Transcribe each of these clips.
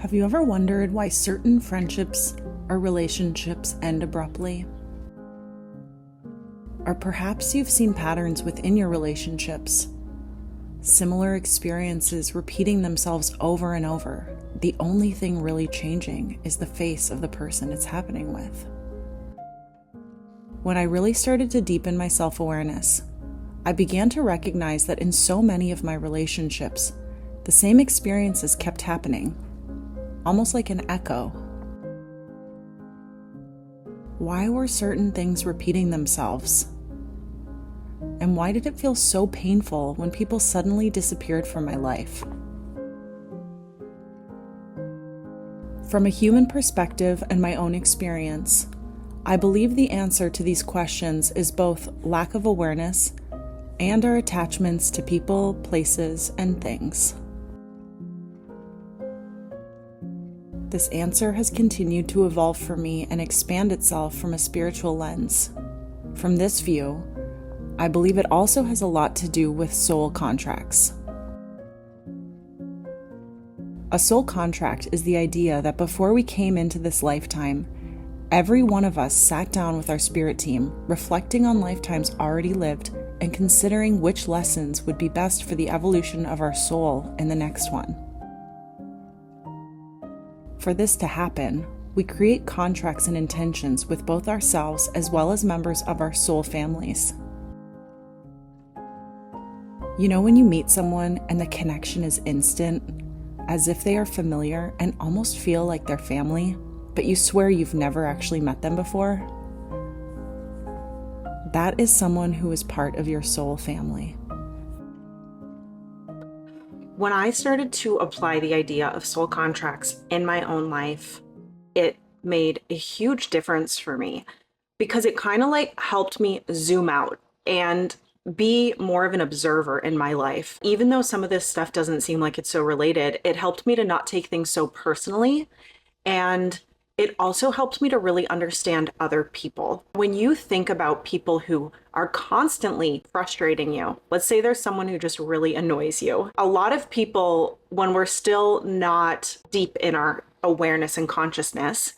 Have you ever wondered why certain friendships or relationships end abruptly? Or perhaps you've seen patterns within your relationships, similar experiences repeating themselves over and over. The only thing really changing is the face of the person it's happening with. When I really started to deepen my self-awareness, I began to recognize that in so many of my relationships, the same experiences kept happening, almost like an echo. Why were certain things repeating themselves? And why did it feel so painful when people suddenly disappeared from my life? From a human perspective and my own experience, I believe the answer to these questions is both lack of awareness and our attachments to people, places, and things. This answer has continued to evolve for me and expand itself from a spiritual lens. From this view, I believe it also has a lot to do with soul contracts. A soul contract is the idea that before we came into this lifetime, every one of us sat down with our spirit team, reflecting on lifetimes already lived and considering which lessons would be best for the evolution of our soul in the next one. For this to happen, we create contracts and intentions with both ourselves as well as members of our soul families. You know when you meet someone and the connection is instant, as if they are familiar and almost feel like they're family, but you swear you've never actually met them before? That is someone who is part of your soul family. When I started to apply the idea of soul contracts in my own life, it made a huge difference for me because it kind of like helped me zoom out and be more of an observer in my life. Even though some of this stuff doesn't seem like it's so related, it helped me to not take things so personally, and it also helped me to really understand other people. When you think about people who are constantly frustrating you, let's say there's someone who just really annoys you. A lot of people, when we're still not deep in our awareness and consciousness,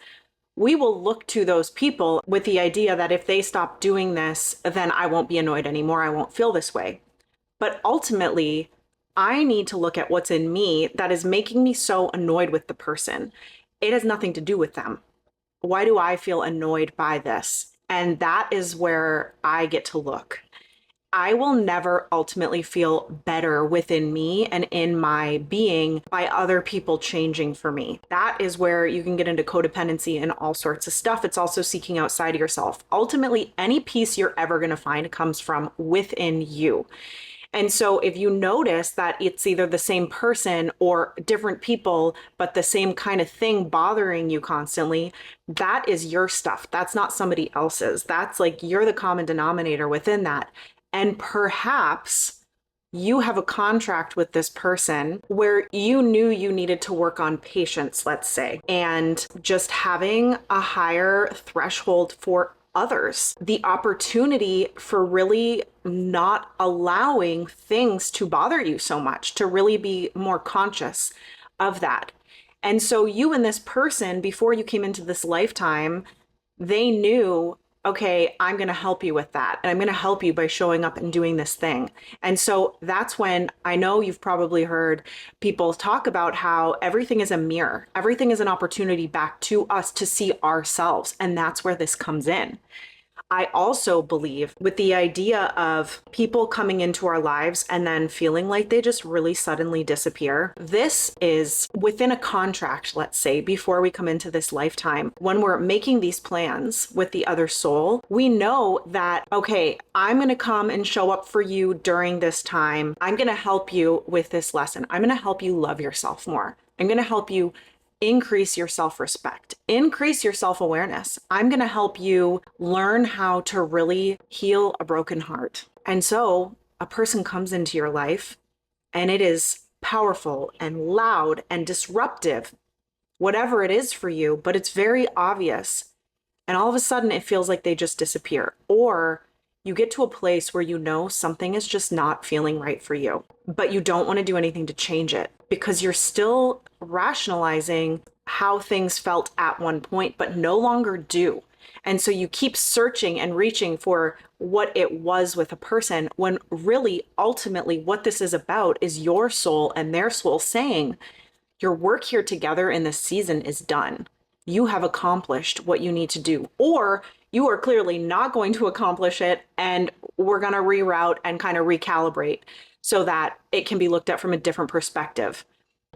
we will look to those people with the idea that if they stop doing this, then I won't be annoyed anymore. I won't feel this way. But ultimately, I need to look at what's in me that is making me so annoyed with the person. It has nothing to do with them. Why do I feel annoyed by this? And that is where I get to look. I will never ultimately feel better within me and in my being by other people changing for me. That is where you can get into codependency and all sorts of stuff. It's also seeking outside of yourself. Ultimately, any peace you're ever going to find comes from within you. And so if you notice that it's either the same person or different people, but the same kind of thing bothering you constantly, that is your stuff. That's not somebody else's. That's like you're the common denominator within that. And perhaps you have a contract with this person where you knew you needed to work on patience, let's say, and just having a higher threshold for others, the opportunity for really not allowing things to bother you so much, to really be more conscious of that. And so you and this person, before you came into this lifetime, they knew, okay, I'm going to help you with that. And I'm going to help you by showing up and doing this thing. And so that's when I know you've probably heard people talk about how everything is a mirror. Everything is an opportunity back to us to see ourselves. And that's where this comes in. I also believe with the idea of people coming into our lives and then feeling like they just really suddenly disappear. This is within a contract, let's say, before we come into this lifetime. When we're making these plans with the other soul, we know that, okay, I'm going to come and show up for you during this time. I'm going to help you with this lesson. I'm going to help you love yourself more. I'm going to help you increase your self-respect, increase your self-awareness. I'm going to help you learn how to really heal a broken heart. And so a person comes into your life and it is powerful and loud and disruptive, whatever it is for you, but it's very obvious. And all of a sudden it feels like they just disappear. Or you get to a place where you know something is just not feeling right for you, but you don't want to do anything to change it because you're still rationalizing how things felt at one point, but no longer do. And so you keep searching and reaching for what it was with a person, when really, ultimately, what this is about is your soul and their soul saying, your work here together in this season is done. You have accomplished what you need to do, or you are clearly not going to accomplish it, and we're going to reroute and kind of recalibrate so that it can be looked at from a different perspective.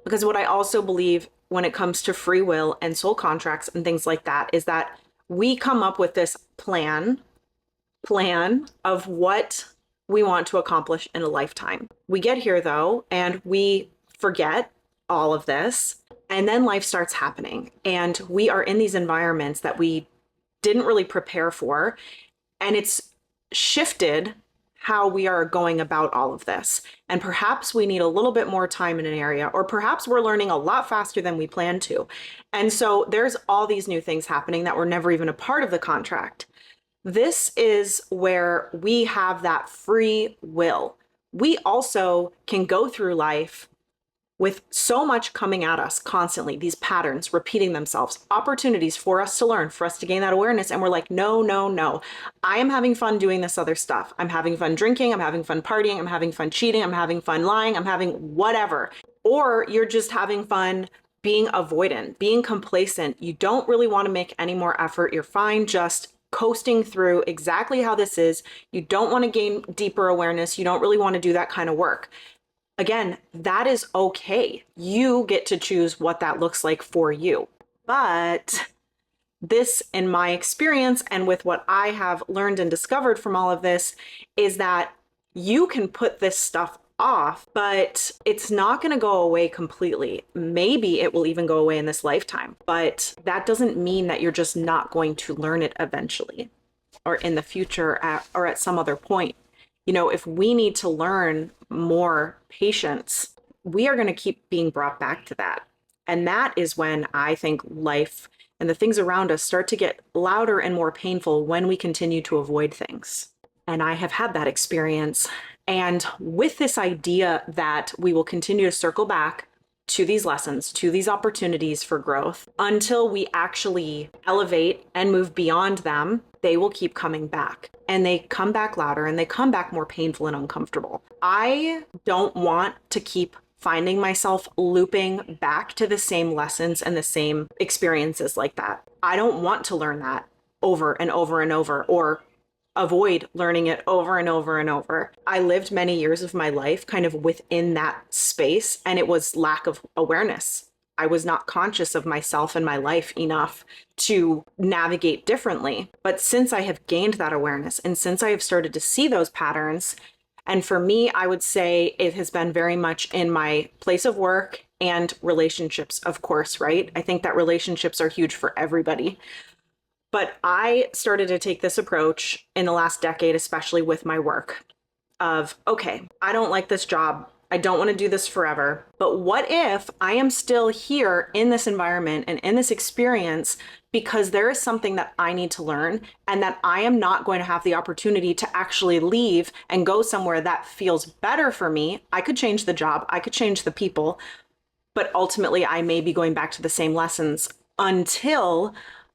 Because what I also believe when it comes to free will and soul contracts and things like that is that we come up with this plan of what we want to accomplish in a lifetime. We get here though, and we forget all of this, and then life starts happening, and we are in these environments that we didn't really prepare for, and it's shifted how we are going about all of this. And perhaps we need a little bit more time in an area, or perhaps we're learning a lot faster than we planned to. And so there's all these new things happening that were never even a part of the contract. This is where we have that free will. We also can go through life with so much coming at us constantly, these patterns repeating themselves, opportunities for us to learn, for us to gain that awareness. And we're like, no, no, no. I am having fun doing this other stuff. I'm having fun drinking. I'm having fun partying. I'm having fun cheating. I'm having fun lying. I'm having whatever. Or you're just having fun being avoidant, being complacent. You don't really want to make any more effort. You're fine just coasting through exactly how this is. You don't want to gain deeper awareness. You don't really want to do that kind of work. Again, that is okay. You get to choose what that looks like for you. But this, in my experience, and with what I have learned and discovered from all of this, is that you can put this stuff off, but it's not going to go away completely. Maybe it will even go away in this lifetime, but that doesn't mean that you're just not going to learn it eventually or in the future or at some other point. You know, if we need to learn more patience, we are going to keep being brought back to that. And that is when I think life and the things around us start to get louder and more painful when we continue to avoid things. And I have had that experience. And with this idea that we will continue to circle back to these lessons, to these opportunities for growth, until we actually elevate and move beyond them, they will keep coming back. And they come back louder, and they come back more painful and uncomfortable. I don't want to keep finding myself looping back to the same lessons and the same experiences like that. I don't want to learn that over and over and over, or avoid learning it over and over and over. I lived many years of my life kind of within that space, and it was lack of awareness. I was not conscious of myself and my life enough to navigate differently. But since I have gained that awareness, and since I have started to see those patterns, and for me, I would say it has been very much in my place of work and relationships, of course, right? I think that relationships are huge for everybody. But I started to take this approach in the last decade, especially with my work, of, okay, I don't like this job. I don't want to do this forever. But what if I am still here in this environment and in this experience because there is something that I need to learn, and that I am not going to have the opportunity to actually leave and go somewhere that feels better for me? I could change the job, I could change the people, but ultimately I may be going back to the same lessons until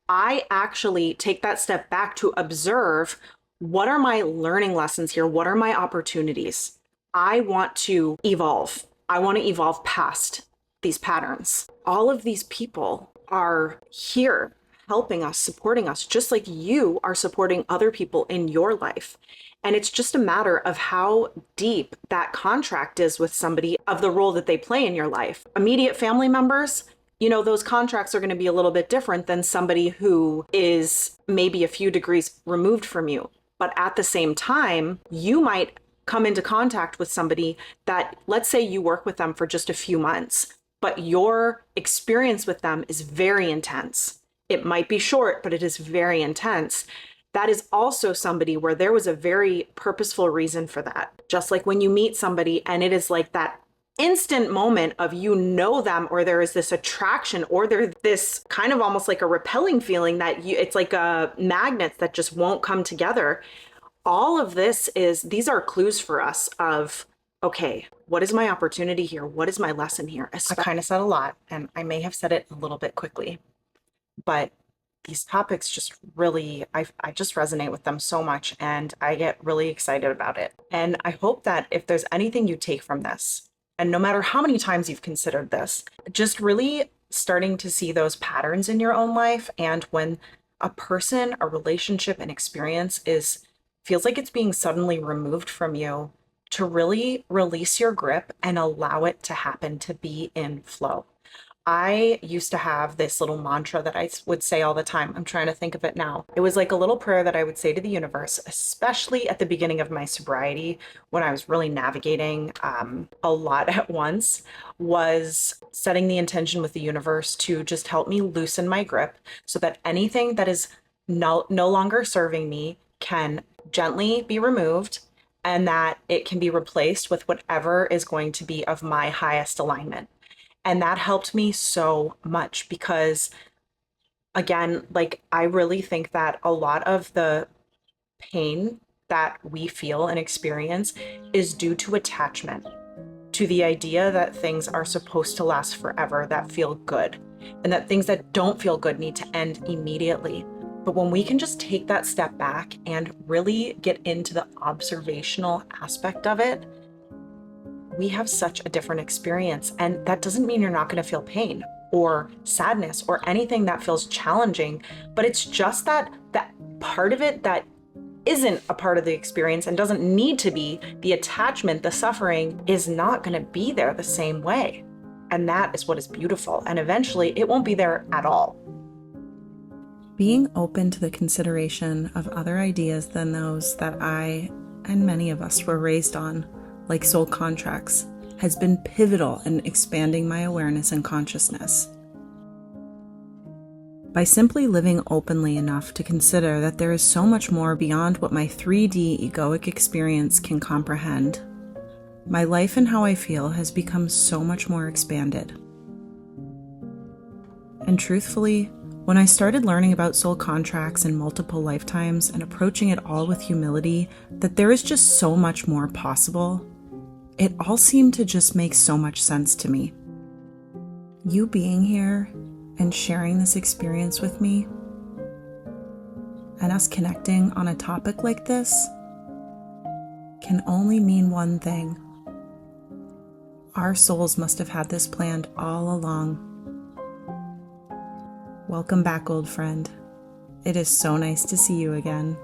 I actually take that step back to observe, what are my learning lessons here? What are my opportunities? I want to evolve. I want to evolve past these patterns. All of these people are here helping us, supporting us, just like you are supporting other people in your life. And it's just a matter of how deep that contract is with somebody, of the role that they play in your life. Immediate family members, you know, those contracts are going to be a little bit different than somebody who is maybe a few degrees removed from you. But at the same time, you might come into contact with somebody that, let's say you work with them for just a few months, but your experience with them is very intense. It might be short, but it is very intense. That is also somebody where there was a very purposeful reason for that. Just like when you meet somebody and it is like that instant moment of, you know them, or there is this attraction, or there's this kind of almost like a repelling feeling that it's like a magnet that just won't come together. All of this these are clues for us of, okay, what is my opportunity here? What is my lesson here? I kind of said a lot, and I may have said it a little bit quickly, but these topics just really, I just resonate with them so much, and I get really excited about it. And I hope that if there's anything you take from this, and no matter how many times you've considered this, just really starting to see those patterns in your own life. And when a person, a relationship, an experience feels like it's being suddenly removed from you, to really release your grip and allow it to happen, to be in flow. I used to have this little mantra that I would say all the time. I'm trying to think of it now. It was like a little prayer that I would say to the universe, especially at the beginning of my sobriety when I was really navigating a lot at once, was setting the intention with the universe to just help me loosen my grip so that anything that is no longer serving me can gently be removed, and that it can be replaced with whatever is going to be of my highest alignment. And that helped me so much because, again, like I really think that a lot of the pain that we feel and experience is due to attachment, to the idea that things are supposed to last forever, that feel good, and that things that don't feel good need to end immediately. But when we can just take that step back and really get into the observational aspect of it, we have such a different experience. And that doesn't mean you're not going to feel pain or sadness or anything that feels challenging, but it's just that part of it that isn't a part of the experience and doesn't need to be. The attachment, the suffering is not going to be there the same way. And that is what is beautiful. And eventually it won't be there at all. Being open to the consideration of other ideas than those that I and many of us were raised on, like soul contracts, has been pivotal in expanding my awareness and consciousness. By simply living openly enough to consider that there is so much more beyond what my 3D egoic experience can comprehend, my life and how I feel has become so much more expanded. And truthfully, when I started learning about soul contracts in multiple lifetimes and approaching it all with humility, that there is just so much more possible, it all seemed to just make so much sense to me. You being here and sharing this experience with me, and us connecting on a topic like this, can only mean one thing. Our souls must have had this planned all along. Welcome back, old friend. It is so nice to see you again.